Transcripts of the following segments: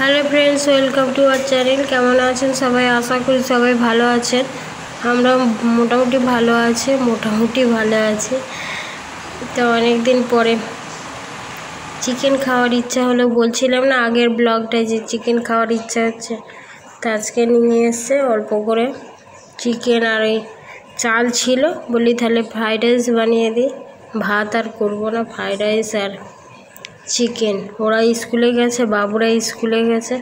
Hello friends, welcome to our channel. কেমন আছেন সবাই? আশা করি সবাই ভালো আছেন। আমরা মোটামুটি ভালো আছি। তো অনেক দিন পরে চিকেন খাওয়ার ইচ্ছা হলো, বলছিলাম না আগের ব্লগটায় যে চিকেন খাওয়ার ইচ্ছা হচ্ছে। তো আজকে নিয়ে এসছে অল্প করে চিকেন, আর ওই চাল ছিল, বলি তাহলে ফ্রাইড রাইস বানিয়ে দিই। ভাত আর করবো না, ফ্রাইড রাইস আর চিকেন। ওরা স্কুলে গেছে, বাবুরা স্কুলে গেছে,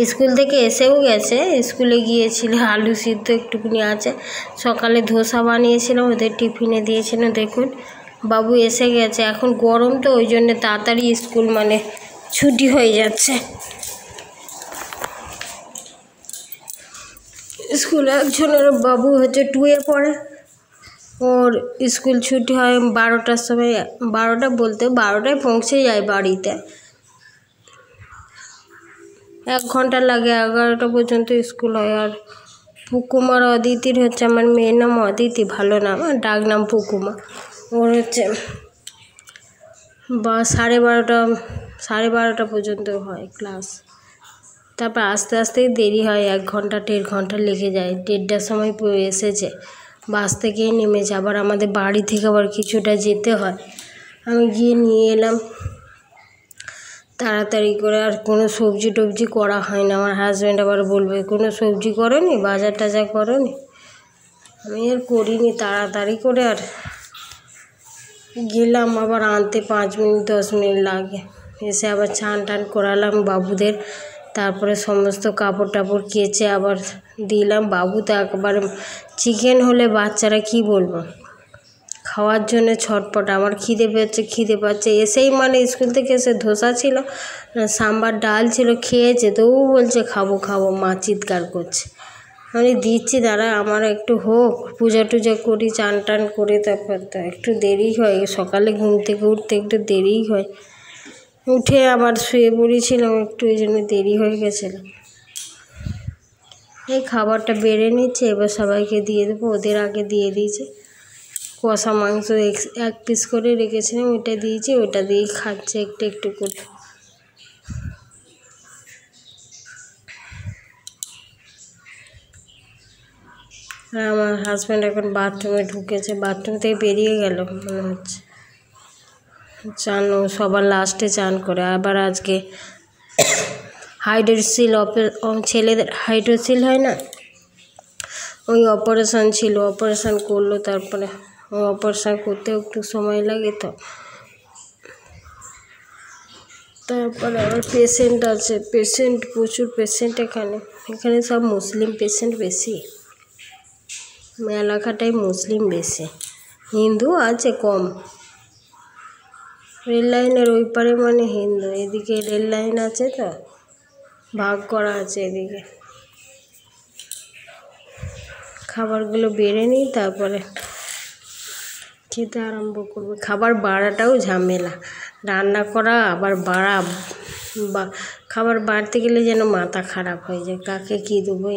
স্কুল থেকে এসেও গেছে। স্কুলে গিয়েছিল, আলু সিদ্ধ একটুকুনি আছে, সকালে ধোসা বানিয়েছিলাম, ওদের টিফিনে দিয়েছিলাম। দেখুন বাবু এসে গেছে। এখন গরম তো, ওই জন্য তাড়াতাড়ি স্কুল মানে ছুটি হয়ে যাচ্ছে। স্কুলে একজনের বাবু হচ্ছে 2-এ পড়ে, ওর স্কুল ছুটি হয় 12টার সময়। 12টা বলতে 12টায় পৌঁছে যায় বাড়িতে। 1 ঘন্টা লাগে, 11টা পর্যন্ত স্কুল হয়। আর পুকুমার অদিতির হচ্ছে, আমার মেয়ের নাম অদিতি, ভালো নাম, ডাক নাম পুকুমা। ওর হচ্ছে 12:30 পর্যন্ত হয় ক্লাস। তারপর আস্তে আস্তেই দেরি হয়, 1 ঘন্টা 1.5 ঘন্টা লেগে যায়। 1:30টার সময় এসেছে, বাস থেকেই নেমেছে। আবার আমাদের বাড়ি থেকে আবার কিছুটা যেতে হয়, আমি গিয়ে নিয়ে এলাম তাড়াতাড়ি করে। আর কোনো সবজি টবজি করা হয় না। আমার হাজব্যান্ড আবার বলবে কোনো সবজি করোনি, বাজার টাজার করোনি। আমি আর করিনি, তাড়াতাড়ি করে আর গেলাম। আবার আনতে 5 মিনিট 10 মিনিট লাগে। এসে আবার চান টান করালাম বাবুদের, তারপরে সমস্ত কাপড় টাপড় কেচে আবার দিলাম। বাবু তো একবারে চিকেন হলে বাচ্চারা কি বলবো, খাওয়ার জন্য ছটপট। আমার খিদে পাচ্ছে। এসেই মানে স্কুল থেকে এসে ধোসা ছিল, সাম্বার ডাল ছিল, খেয়েছে। তো ও বলছে খাবো, মা চিৎকার করছে। আমি দিচ্ছি, দাঁড়া আমার একটু হোক, পূজা টুজা করি, চান টান করে তারপর তো একটু দেরি হয়। সকালে ঘুম থেকে উঠতে একটু দেরিই হয়, উঠে আবার শুয়ে পড়েছিলাম একটু, এই জন্য দেরি হয়ে গেছিলো। এই খাবারটা বেড়ে নিচ্ছে, এবার সবাইকে দিয়ে দেবো। ওদের আগে দিয়ে দিয়েছে। কষা মাংস 1 পিস করে রেখেছিলাম, ওইটা দিয়েছি, ওইটা দিয়েই খাচ্ছে একটু একটু করে। আর আমার হাজব্যান্ড এখন বাথরুমে ঢুকেছে, বাথরুম থেকে বেরিয়ে গেল মনে হচ্ছে। চান সবার লাস্টে চান করে। আবার আজকে হাইড্রোসিল ছেলেদের হাইড্রোসিল হয় না, ওই অপারেশান ছিল, অপারেশান করলো। তারপরে ওই অপারেশান করতেও একটু সময় লাগে, তো তারপরে আবার পেশেন্ট আছে, প্রচুর পেশেন্ট। এখানে সব মুসলিম পেশেন্ট বেশি, এলাকাটাই মুসলিম বেশি, হিন্দু আছে কম। রেল লাইনের ওই পারে মানে হিন্দু, এদিকে রেল লাইন আছে তো ভাগ করা আছে এদিকে। খাবারগুলো বেড়ে নিই, তারপরে খেতে আরম্ভ করবো। খাবার বাড়াটাও ঝামেলা, রান্না করা আবার বাড়া, খাবার বাড়তে গেলে যেন মাথা খারাপ হয়ে যায়। কাকে কী দেবো,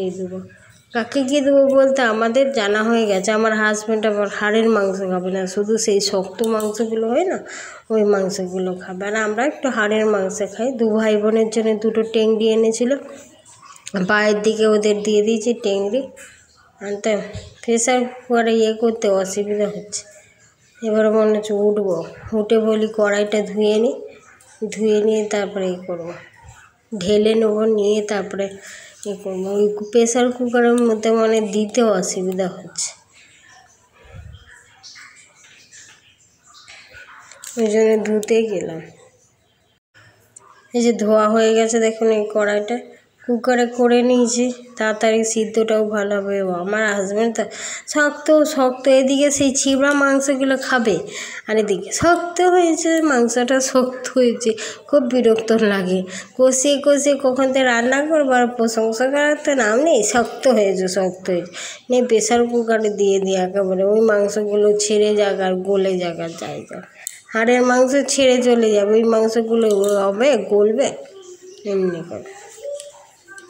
কাকে কী দেবো বলতে আমাদের জানা হয়ে গেছে। আমার হাজব্যান্ড আবার হাড়ের মাংস খাবে না, শুধু সেই শক্ত মাংসগুলো হয় না, ওই মাংসগুলো খাবে। আর আমরা একটু হাড়ের মাংস খাই। 2 ভাই বোনের জন্য 2টো টেংরি এনেছিল, পায়ের দিকে ওদের দিয়ে দিয়েছি টেংরি। আনতে প্রেশার কুকারে করতে অসুবিধা হচ্ছে। এবার মনে হচ্ছে উঠে বলি কড়াইটা ধুয়ে নিয়ে তারপরে করবো, ঢেলে নেবো, নিয়ে তারপরে করবো। ওই প্রেশার কুকারের মধ্যে মানে দিতে অসুবিধা হচ্ছে, ওই জন্য ধুতে গেলাম। এই যে ধোয়া হয়ে গেছে দেখুন, এই কড়াইটা কুকারে করে নিয়েছি, তাড়াতাড়ি সিদ্ধটাও ভালো হবে। আমার হাজব্যান্ড তো শক্ত, এদিকে সেই চিবড়া মাংসগুলো খাবে, আর এদিকে শক্ত হয়েছে, মাংসটা শক্ত হয়েছে, খুব বিরক্ত লাগে। কষিয়ে কখন থেকে রান্না করবো, আর প্রশংসা করার তো নাম নেই। শক্ত হয়েছে নিয়ে প্রেশার কুকারে দিয়ে একেবারে ওই মাংসগুলো ছেড়ে যাক আর গলে যাক আর যাই যাক। হাড়ের মাংস ছেড়ে চলে যাবে, ওই মাংসগুলো হবে গলবে এমনি করে,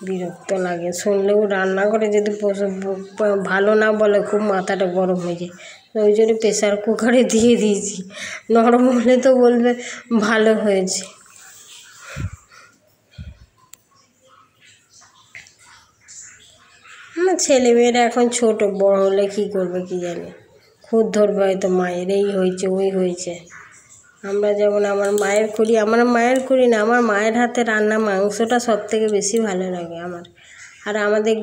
বিরক্ত লাগে। শুনলেও রান্না করে যদি ভালো না বলে, খুব মাথাটা গরম হয়ে যায়। ওই জন্য প্রেশার কুকারে দিয়ে দিয়েছি, নরম হলে তো বলবে ভালো হয়েছে। আমার ছেলেমেয়েরা এখন ছোট, বড় হলে কি করবে কি জানি, খুদ ধরবে হয়তো মায়ের এই হয়েছে ওই হয়েছে। আমরা যেমন আমার মায়ের করি না, আমার মায়ের হাতে রান্না মাংসটা সবথেকে বেশি ভালো লাগে আমার। আর আমাদের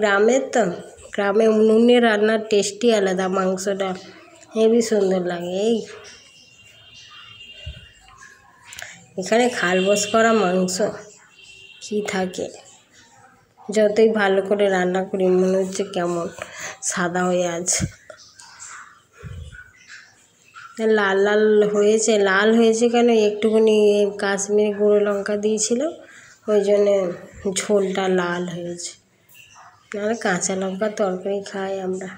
গ্রামে উনুনে রান্নার টেস্টই আলাদা, মাংসটা হেবি সুন্দর লাগে। এখানে খালবস করা মাংস কি থাকে, যতই ভালো করে রান্না করি মনে হচ্ছে কেমন সাদা হয়ে আছে। লাল হয়েছে কেন, একটুখানি কাশ্মীরি গুঁড়ো লঙ্কা দিয়েছিল, ওই জন্যে ঝোলটা লাল হয়েছে। নাহলে কাঁচা লঙ্কার তরকারি খাই আমরা।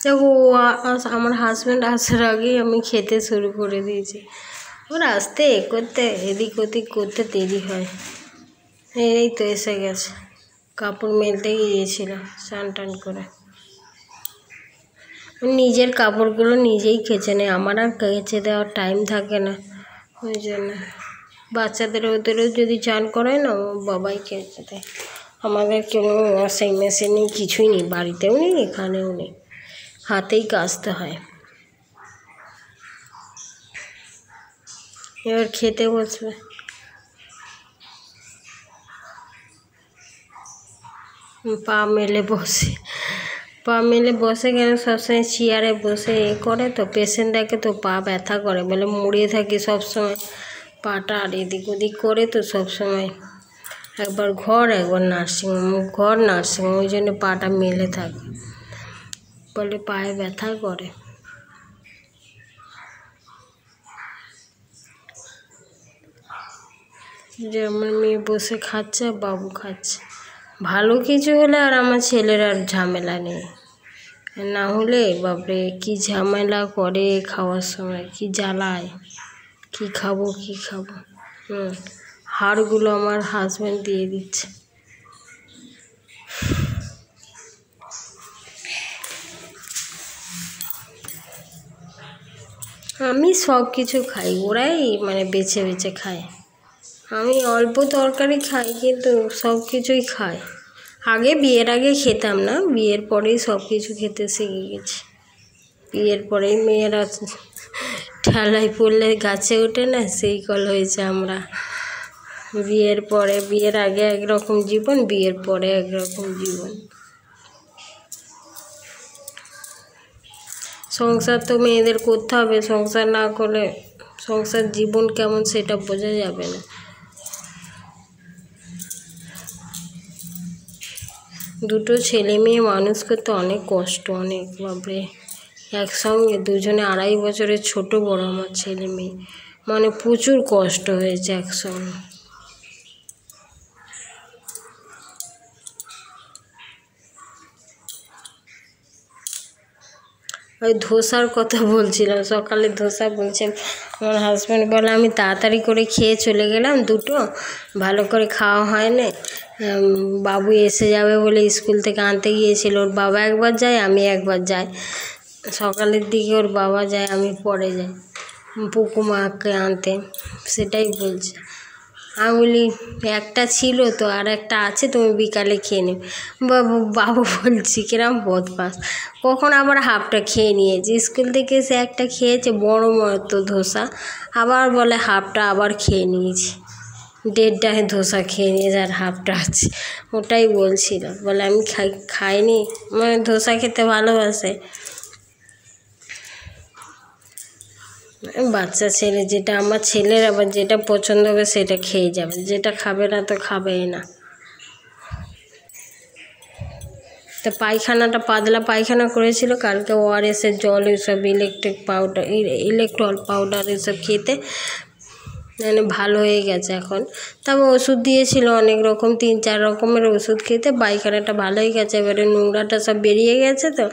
দেখো আমার হাজব্যান্ড আসার আগেই আমি খেতে শুরু করে দিয়েছি। ওর আসতে করতে এদিক ওদিক করতে দেরি হয়। এই তো এসে গেছে, কাপড় মেলতে গিয়েছিল স্নান টান করে। নিজের কাপড়গুলো নিজেই কেচে নেয়, আমার আর কেচে দেওয়ার টাইম থাকে না, ওই জন্য। ওদেরও যদি চান করায় না, ও বাবাই কেচে দেয়। আমাদের কোনো ওয়াশিং মেশিন নেই, কিছুই নেই, বাড়িতেও নেই এখানেও নেই, হাতেই কাচতে হয়। এবার খেতে বসবে। পা মেলে বসে কেন, সবসময় চেয়ারে বসে করে তো, পেশেন্ট দেখে তো পা ব্যথা করে বলে, মুড়িয়ে থাকি সবসময় পাটা, আর এদিক ওদিক করে তো সবসময়। একবার একবার নার্সিংহোম, ওই জন্য পাটা মেলে থাকে বলে পায়ে ব্যথা করে। যে আমার মেয়ে বসে খাচ্ছে, বাবু খাচ্ছে। ভালো কিছু হলে আর আমার ছেলের আর ঝামেলা নেই, না হলে বাপরে কি ঝামেলা করে খাওয়ার সময়, কি জ্বালায়, কি খাবো কি খাবো। হাড়গুলো আমার হাজব্যান্ড দিয়ে দিচ্ছে। আমি সব কিছু খাই, ওরাই মানে বেছে বেছে খায়। আমি অল্প তরকারি খাই কিন্তু সব কিছুই খাই। আগে বিয়ের আগে খেতাম না, বিয়ের পরেই সব কিছু খেতে শিখে গেছি। বিয়ের পরেই মেয়েরা ঠেলায় পড়লে গাছে ওঠে না, সেই কল হয়েছে আমরা। বিয়ের পরে, বিয়ের আগে একরকম জীবন, বিয়ের পরে একরকম জীবন। সংসার তো মেয়েদের করতে হবে, সংসার না করলে সংসার জীবন কেমন সেটা বোঝা যাবে না। দুটো ছেলে মেয়ে মানুষ করতে অনেক কষ্ট, অনেক বাপরে। একসঙ্গে দুজনে 2.5 বছরের ছোট বড় আমার ছেলে মেয়ে, মানে প্রচুর কষ্ট হয়েছে একসঙ্গে। ওই ধোসার কথা বলছিলাম, সকালে ধোসা বলছেন আমার হাজব্যান্ড, বলে আমি তাড়াতাড়ি করে খেয়ে চলে গেলাম, দুটো ভালো করে খাওয়া হয় না। বাবু এসে যাবে বলে স্কুল থেকে আনতে গিয়েছিল, ওর বাবা একবার যায় আমি একবার যাই, সকালের দিকে ওর বাবা যায় আমি পরে যাই পুকুমাকে আনতে, সেটাই বলছে। আমি বলি একটা ছিল তো আর একটা আছে, তুমি বিকালে খেয়ে নেবে। বাবু বলছি কিরম বদমাস, কখন আবার হাফটা খেয়ে নিয়েছি, স্কুল থেকে এসে একটা খেয়েছে বড় মতো ধোসা, আবার বলে হাফটা আবার খেয়ে নিয়েছি। 1.5টায় ধোসা খেয়ে নিয়েছে আর হাফটা আছে, ওটাই বলছিল। বলে আমি খাইনি, মানে ধোসা খেতে ভালোবাসে। বাচ্চা ছেলে, যেটা আমার ছেলের আবার যেটা পছন্দ হবে সেটা খেয়ে যাবে, যেটা খাবে না তো খাবেই না। তো পায়খানাটা পাতলা পায়খানা করেছিল কালকে, ওআরএসের জল, এইসব ইলেকট্রল পাউডার এসব খেতে মানে ভালো হয়ে গেছে এখন। তারপর ওষুধ দিয়েছিল অনেক রকম, 3-4 রকমের ওষুধ খেতে পায়খানাটা ভালো হয়ে গেছে। এবারে নোংরাটা সব বেরিয়ে গেছে তো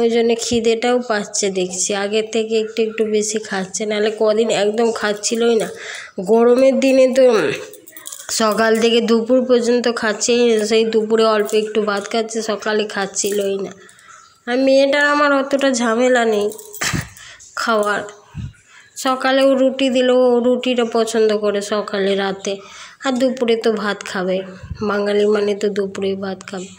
ওই জন্য খিদেটাও পাচ্ছে দেখছি, আগের থেকে একটু একটু বেশি খাচ্ছে, নাহলে কদিন একদম খাচ্ছিলই না। গরমের দিনে তো সকাল থেকে দুপুর পর্যন্ত খাচ্ছেই না, সেই দুপুরে অল্প একটু ভাত খাচ্ছে, সকালে খাচ্ছিলই না। আর মেয়েটার আমার অতটা ঝামেলা নেই খাওয়ার, সকালেও রুটি দিলেও রুটিটা পছন্দ করে সকালে রাতে, আর দুপুরে তো ভাত খাবে, বাঙালি মানে তো দুপুরে ভাত খাবে।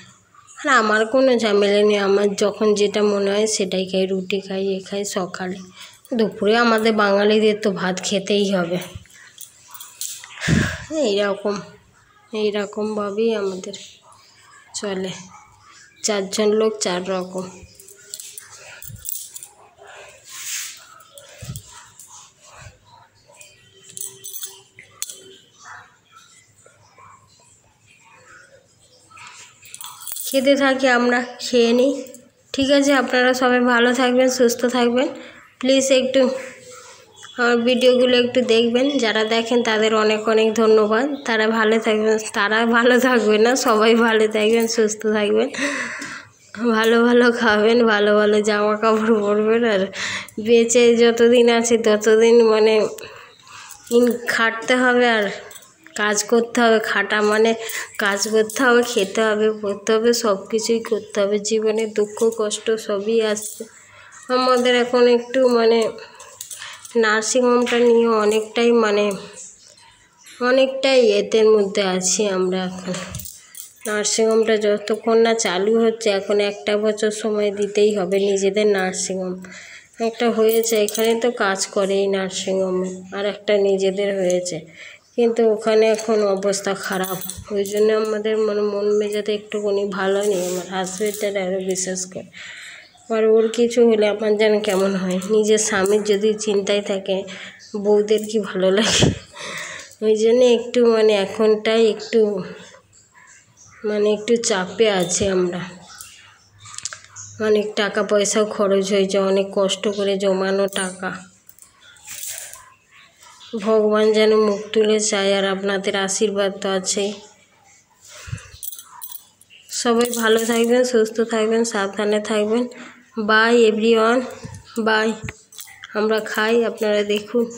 আর আমার কোনো ঝামেলা নেই, আমার যখন যেটা মনে হয় সেটাই খাই, রুটি খাই এ খাই সকালে, দুপুরে আমাদের বাঙালিদের তো ভাত খেতেই হবে। এইরকমভাবেই আমাদের চলে, 4 জন লোক 4 রকম। খেতে থাকি আমরা, খেয়ে নিই। ঠিক আছে, আপনারা সবাই ভালো থাকবেন, সুস্থ থাকবেন। প্লিজ একটু আমার ভিডিওগুলো একটু দেখবেন, যারা দেখেন তাদের অনেক অনেক ধন্যবাদ। তারা ভালো থাকবেন না, সবাই ভালো থাকবেন, সুস্থ থাকবেন, ভালো ভালো খাবেন, ভালো ভালো জামা কাপড় পরবেন, আর বেঁচে যতদিন আছে ততদিন মানে খাটতে হবে আর কাজ করতে হবে। খাটা মানে কাজ করতে হবে, খেতে হবে, পড়তে হবে, সব কিছুই করতে হবে। জীবনে দুঃখ কষ্ট সবই আসছে। আমাদের এখন একটু মানে নার্সিংহোমটা নিয়ে অনেকটাই এতের মধ্যে আছি আমরা এখন। নার্সিংহোমটা যতক্ষণ না চালু হচ্ছে, এখন 1 বছর সময় দিতেই হবে নিজেদের। নার্সিংহোম একটা হয়েছে, এখানে তো কাজ করে এই নার্সিংহোমে, আর একটা নিজেদের হয়েছে, কিন্তু ওখানে এখন অবস্থা খারাপ। ওই জন্য আমাদের মন মেজাতে একটুখানি ভালো নেই, আমার হাজবেন্ডের আরও বিশেষ করে। আর ওর কিছু হলে আমার যেন কেমন হয়, নিজের স্বামীর যদি চিন্তায় থাকে বউদের কি ভালো লাগে। ওই জন্যে একটু মানে এখনটাই একটু চাপে আছে আমরা। অনেক টাকা পয়সাও খরচ হয়েছে, অনেক কষ্ট করে জমানো টাকা। ভগবান যেন মুখ তুলে চায়, আর আপনাদের আশীর্বাদ তো আছেই। সবাই ভালো থাকবেন, সুস্থ থাকবেন, সাবধানে থাকবেন। Bye everyone, bye. আমরা খাই, আপনারা দেখুন।